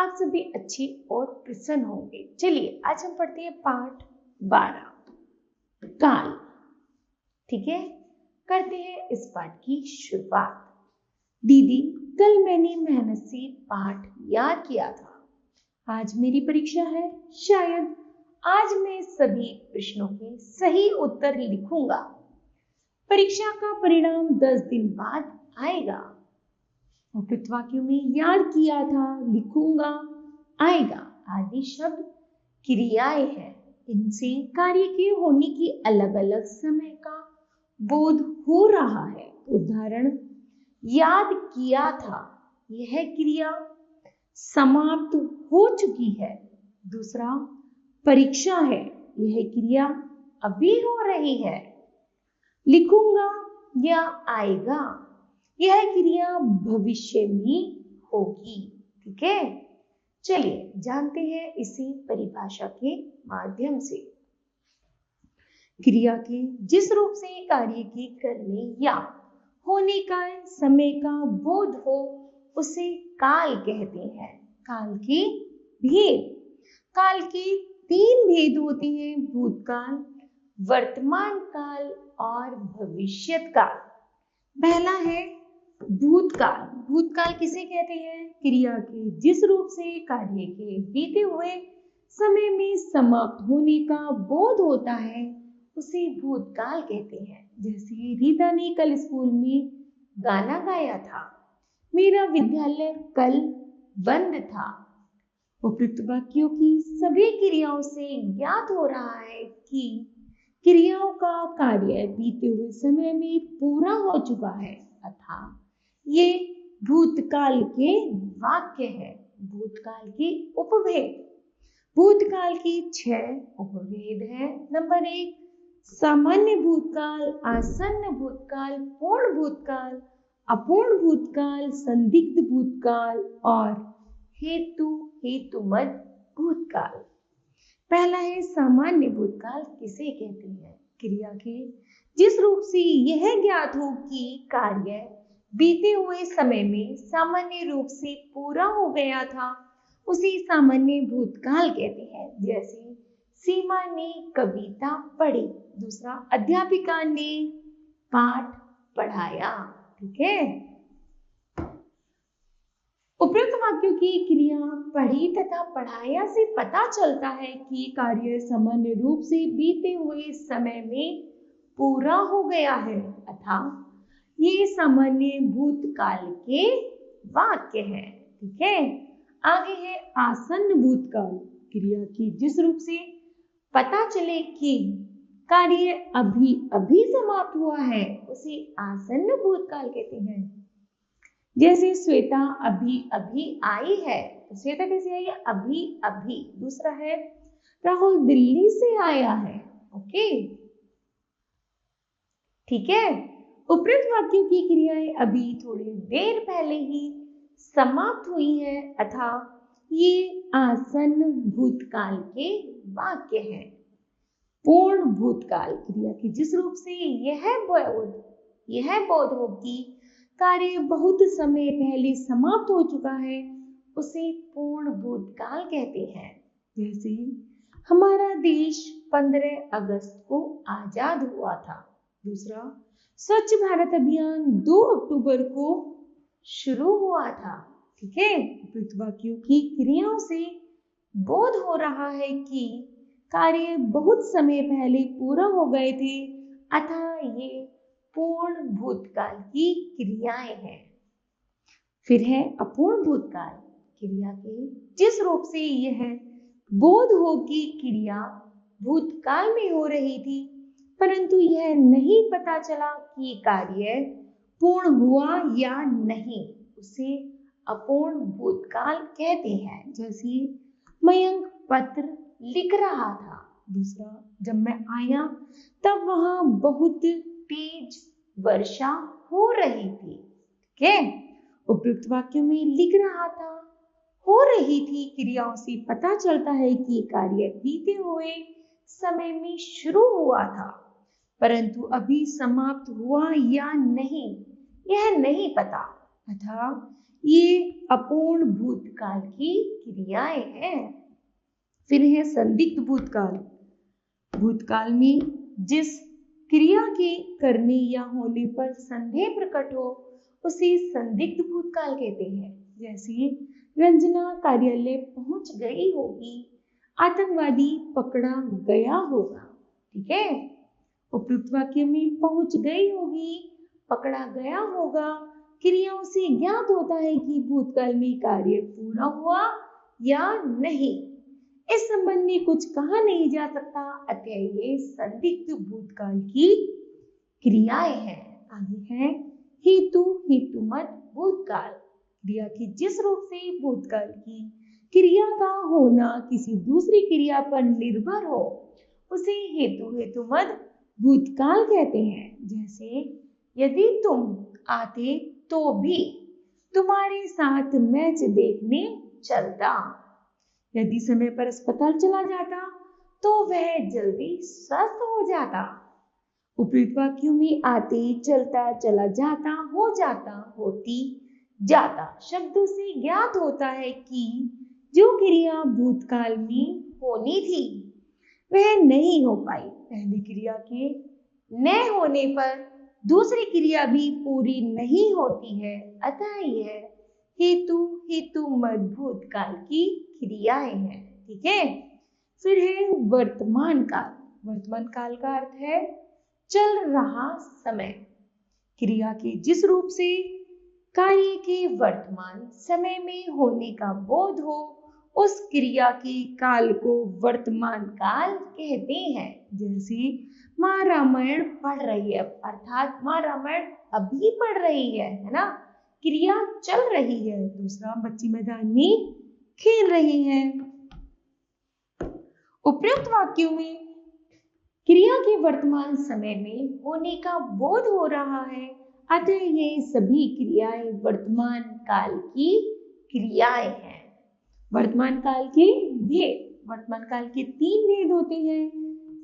आप सभी अच्छे और प्रसन्न होंगे। चलिए आज हम पढ़ते हैं पाठ 12 काल। ठीक है, करते हैं इस पाठ की शुरुआत। दीदी, कल मैंने मेहनत से पाठ याद किया था। आज मेरी परीक्षा है, शायद आज मैं सभी प्रश्नों के सही उत्तर लिखूंगा। परीक्षा का परिणाम 10 दिन बाद आएगा। उपयुक्त वाक्यों में याद किया था, लिखूंगा, आएगा आदि शब्द क्रियाएं हैं। इनसे कार्य के होने की अलग अलग समय का बोध हो रहा है। उदाहरण, याद किया था, यह क्रिया समाप्त हो चुकी है। दूसरा, परीक्षा है, यह क्रिया अभी हो रही है। लिखूंगा या आएगा, यह क्रिया भविष्य में होगी। ठीक है, चलिए जानते हैं इसी परिभाषा के माध्यम से। क्रिया के जिस रूप से कार्य के करने या होने का समय का बोध हो उसे काल कहते हैं। काल के भेद, काल के 3 भेद होते हैं, भूतकाल, वर्तमान काल और भविष्यत काल। पहला है भूतकाल। भूतकाल किसे कहते हैं? क्रिया के जिस रूप से कार्य के बीते हुए समय में समाप्त होने का बोध होता है उसे भूतकाल कहते हैं। जैसे रीता ने कल स्कूल में गाना गाया था, मेरा विद्यालय कल बंद था। उपयुक्त वाक्यों की सभी क्रियाओं से ज्ञात हो रहा है कि क्रियाओं का कार्य बीते हुए समय में पूरा हो चुका है, अर्थात ये भूतकाल के वाक्य है। भूतकाल के उपभेद, भूतकाल के 6 उपभेद हैं। नंबर 1, सामान्य भूतकाल, आसन्न भूतकाल, पूर्ण भूतकाल, अपूर्ण भूतकाल, संदिग्ध भूतकाल और हेतुमत भूतकाल। पहला है सामान्य भूतकाल। किसे कहते हैं? क्रिया के जिस रूप से यह ज्ञात हो कि कार्य बीते हुए समय में सामान्य रूप से पूरा हो गया था उसे सामान्य भूतकाल कहते हैं। जैसे सीमा ने कविता पढ़ी। दूसरा, अध्यापिका ने पाठ पढ़ाया। ठीक है, उपयुक्त वाक्यों की क्रिया पढ़ी तथा पढ़ाया से पता चलता है कि कार्य सामान्य रूप से बीते हुए समय में पूरा हो गया है, अर्थात ये सामान्य भूतकाल के वाक्य है। ठीक है, आगे है आसन्न भूतकाल। क्रिया की जिस रूप से पता चले कि कार्य अभी अभी समाप्त हुआ है उसे आसन्न भूतकाल कहते हैं। जैसे श्वेता अभी अभी आई है, तो श्वेता कैसे आई है? अभी अभी। दूसरा है राहुल दिल्ली से आया है। ओके, ठीक है, उपयुक्त वाक्यों की क्रियाएं अभी थोड़ी देर पहले ही समाप्त हुई है, अर्थात ये आसन्न भूतकाल के वाक्य हैं। पूर्ण भूतकाल, क्रिया की जिस रूप से यह बोध हो कि कार्य बहुत समय पहले समाप्त हो चुका है उसे पूर्ण भूतकाल कहते हैं। जैसे हमारा देश 15 अगस्त को आजाद हुआ था। दूसरा, स्वच्छ भारत अभियान 2 अक्टूबर को शुरू हुआ था। ठीक है, उपयुक्त वाक्यों की क्रियाओं से बोध हो रहा है कि कार्य बहुत समय पहले पूरा हो गए थे, अतः ये पूर्ण भूतकाल की क्रियाएं हैं। फिर है अपूर्ण भूतकाल। क्रिया के जिस रूप से यह बोध हो कि क्रिया भूतकाल में हो रही थी परंतु यह नहीं पता चला कि कार्य पूर्ण हुआ या नहीं, उसे अपूर्ण भूतकाल कहते हैं। जैसे मयंक पत्र लिख रहा था। दूसरा, जब मैं आया तब वहां बहुत तेज वर्षा हो रही थी। ठीक है, उपयुक्त वाक्यों में लिख रहा था, हो रही थी क्रियाओं से पता चलता है कि कार्य बीते हुए समय में शुरू हुआ था परंतु अभी समाप्त हुआ या नहीं यह नहीं पता, अतः ये अपूर्ण भूतकाल की क्रियाएं हैं। फिर है संदिग्ध भूतकाल। भूतकाल में जिस क्रिया के करने या होने पर संदेह प्रकट हो उसे संदिग्ध भूतकाल कहते हैं। जैसे रंजना कार्यालय पहुंच गई होगी, आतंकवादी पकड़ा गया होगा। ठीक है, उपयुक्त वाक्य में पहुंच गई होगी, पकड़ा गया होगा क्रियाओं से ज्ञात होता है कि भूतकाल में कार्य पूरा हुआ या नहीं। इस संबंध में कुछ कहा नहीं जा सकता, अतः ये संदिग्ध भूतकाल की क्रियाएं हैं। आगे है हेतु हेतुमत भूतकाल। क्रिया की जिस रूप से भूतकाल की क्रिया का होना किसी दूसरी क्रिया पर निर्भर हो उसे हेतु हेतुमत भूतकाल कहते हैं। जैसे यदि तुम आते तो भी तुम्हारे साथ मैच देखने चलता। यदि समय पर अस्पताल चला जाता तो वह जल्दी स्वस्थ हो जाता। उपयुक्त वाक्यों में आते, चलता, चला जाता, हो जाता, होती, जाता शब्दों से ज्ञात होता है कि जो क्रिया भूतकाल में होनी थी वह नहीं हो पाई। पहली क्रिया के न होने पर दूसरी क्रिया भी पूरी नहीं होती है, अतः यह हेतु हेतुमत भूतकाल की क्रियाएं हैं। ठीक है, फिर है वर्तमान काल। वर्तमान काल का अर्थ है चल रहा समय। क्रिया के जिस रूप से कार्य के वर्तमान समय में होने का बोध हो उस क्रिया के काल को वर्तमान काल कहते हैं। जैसे माँ रामायण पढ़ रही है, अर्थात माँ रामायण अभी पढ़ रही है ना, क्रिया चल रही है। दूसरा, बच्ची मैदान में खेल रही है। उपयुक्त वाक्यों में क्रिया के वर्तमान समय में होने का बोध हो रहा है, अतः ये सभी क्रियाएं वर्तमान काल की क्रियाएं हैं। वर्तमान काल के भेद। वर्तमान काल के 3 भेद होते हैं,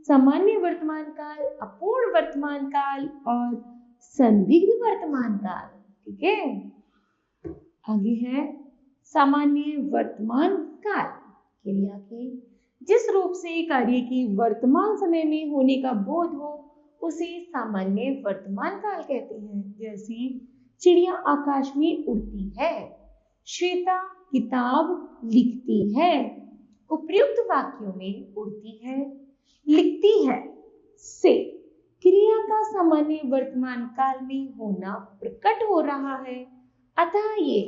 सामान्य वर्तमान काल, अपूर्ण वर्तमान काल और संदिग्ध वर्तमान काल। ठीक है, आगे है सामान्य वर्तमान काल। क्रिया के जिस रूप से कार्य के वर्तमान समय में होने का बोध हो उसे सामान्य वर्तमान काल कहते हैं। जैसे चिड़िया आकाश में उड़ती है, श्वेता किताब लिखती है। उपयुक्त वाक्यों में उड़ती है, लिखती है से क्रिया का सामान्य वर्तमान काल में होना प्रकट हो रहा है, अतः ये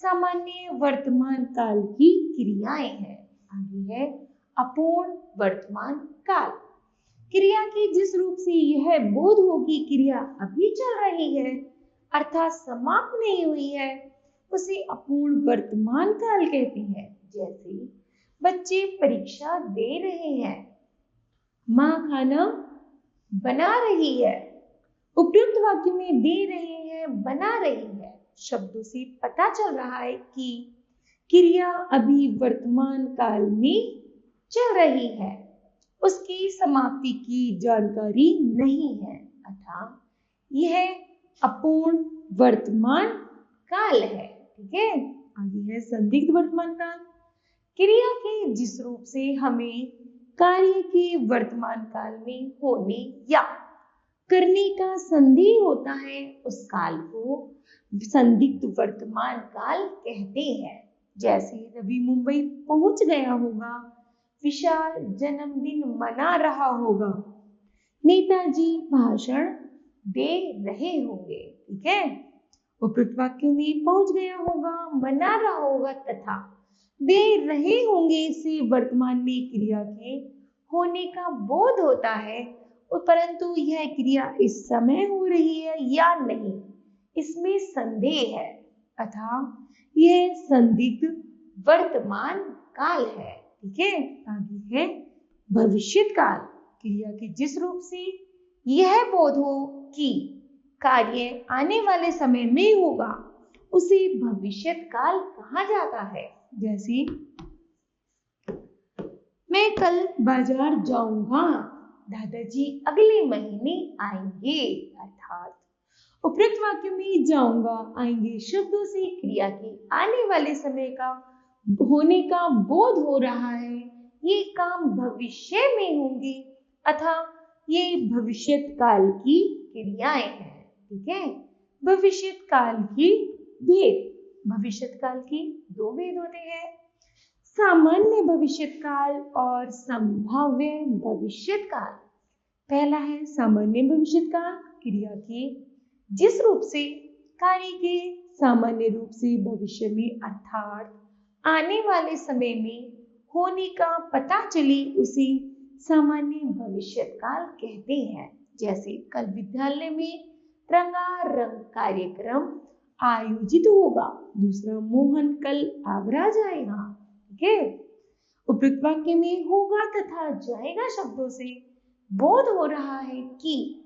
सामान्य वर्तमान काल की क्रियाएं हैं। आगे है अपूर्ण वर्तमान काल। क्रिया के जिस रूप से यह बोध हो कि क्रिया अभी चल रही है अर्थात समाप्त नहीं हुई है उसे अपूर्ण वर्तमान काल कहते हैं। जैसे बच्चे परीक्षा दे रहे हैं, माँ खाना बना रही है। उपयुक्त वाक्य में दे रहे हैं, बना रही है शब्दों से पता चल रहा है कि क्रिया अभी वर्तमान काल में चल रही है, उसकी समाप्ति की जानकारी नहीं है, अर्थात यह अपूर्ण वर्तमान काल है। ठीक है, आगे है संदिग्ध वर्तमान काल। क्रिया के जिस रूप से हमें कार्य के वर्तमान काल में होने या करने का संदेह होता है उस काल को संदिग्ध वर्तमान काल कहते हैं। जैसे रवि मुंबई पहुंच गया होगा, विशाल जन्मदिन मना रहा होगा, नेताजी भाषण दे रहे होंगे। ठीक है, उपयुक्त वाक्यों में पहुंच गया होगा, मना रहा होगा तथा दे रहे होंगे से वर्तमान में क्रिया के होने का बोध होता है, परंतु यह क्रिया इस समय हो रही है या नहीं इसमें संदेह है, अतः यह संदिग्ध वर्तमान काल है। ठीक है, आगे है भविष्यत काल। क्रिया के जिस रूप से यह बोध हो कि कार्य आने वाले समय में होगा उसे भविष्यत काल कहा जाता है। जैसे मैं कल बाजार जाऊंगा, दादाजी अगले महीने आएंगे, अर्थात उपयुक्त वाक्य में जाऊंगा आएंगे शब्दों से क्रिया के आने वाले समय का होने का बोध हो रहा है। ये काम भविष्य में होंगे अथा ये भविष्यत काल की क्रियाएं हैं। ठीक है, भविष्यत काल की भेद। भविष्यत काल की दो भेद होते हैं, सामान्य भविष्यत काल और संभाव्य भविष्यत काल। पहला है सामान्य भविष्यत काल, क्रिया के जिस रूप से कार्य के सामान्य रूप से भविष्य में अर्थात आने वाले समय में होने का पता चले उसे सामान्य भविष्यत काल कहते हैं। जैसे कल विद्यालय में रंगारंग कार्यक्रम आयोजित होगा। दूसरा, मोहन कल आगरा जाएगा। ठीक है, उपयुक्त वाक्य में होगा तथा जाएगा शब्दों से बोध हो रहा है कि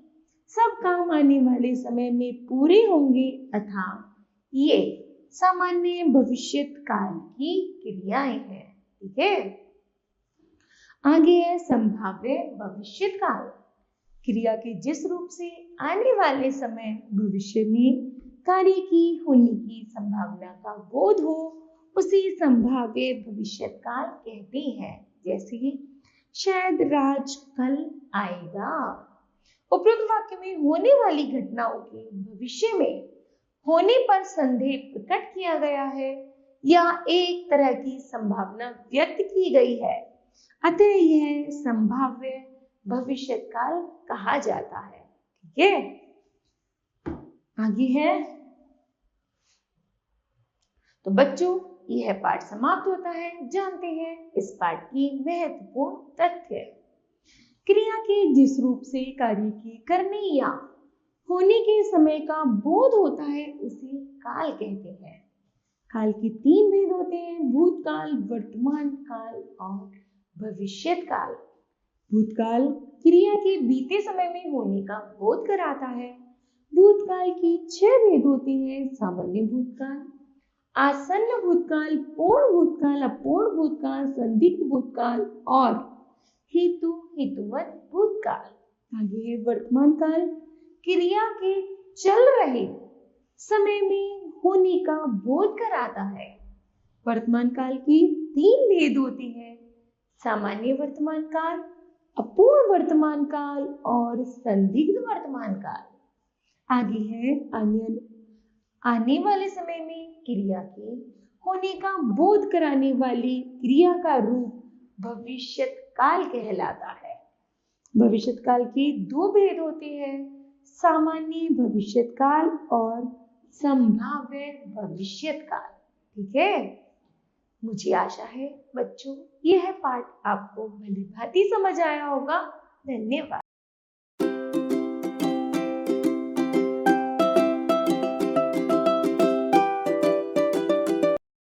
सब काम आने वाले समय में पूरे होंगे अथा ये सामान्य भविष्यत काल की क्रियाएं हैं। ठीक है, आगे है संभाव्य भविष्यत काल। क्रिया के जिस रूप से आने वाले समय भविष्य में कार्य की होने की संभावना का बोध हो उसे संभाव्य भविष्यत काल कहते हैं। जैसे शायद राज कल आएगा। उपयुक्त वाक्य में होने वाली घटनाओं के भविष्य में होने पर संदेह प्रकट किया गया है या एक तरह की संभावना व्यक्त की गई है, अतः यह संभाव्य भविष्यत काल कहा जाता है। ठीक है, आगे है। तो बच्चों, यह पाठ समाप्त होता है। जानते हैं इस पाठ की महत्वपूर्ण तथ्य। क्रिया के जिस रूप से कार्य के करने या होने के समय का बोध होता है उसे काल कहते हैं। काल के तीन भेद होते हैं, भूतकाल, वर्तमान काल और भविष्यत काल। भूतकाल क्रिया के बीते समय में होने का बोध कराता है। भूतकाल के 6 भेद होते हैं, सामान्य भूतकाल, आसन्न भूतकाल, पूर्ण भूतकाल, अपूर्ण भूतकाल, संदिग्ध भूतकाल और हेतुवत भूतकाल। आगे है वर्तमान काल, क्रिया के चल रहे समय में होने का बोध कराता है। वर्तमान काल के 3 भेद होते हैं, सामान्य वर्तमान काल, अपूर्ण वर्तमान काल और संदिग्ध वर्तमान काल। आगे है आने वाले समय में क्रिया के होने का बोध कराने वाली क्रिया का रूप भविष्यत काल कहलाता है। भविष्यत काल के 2 भेद होते हैं, सामान्य भविष्यत काल और संभाव्य भविष्यत काल। ठीक है, मुझे आशा है बच्चों यह पाठ आपको भली भांति समझ आया होगा। धन्यवाद।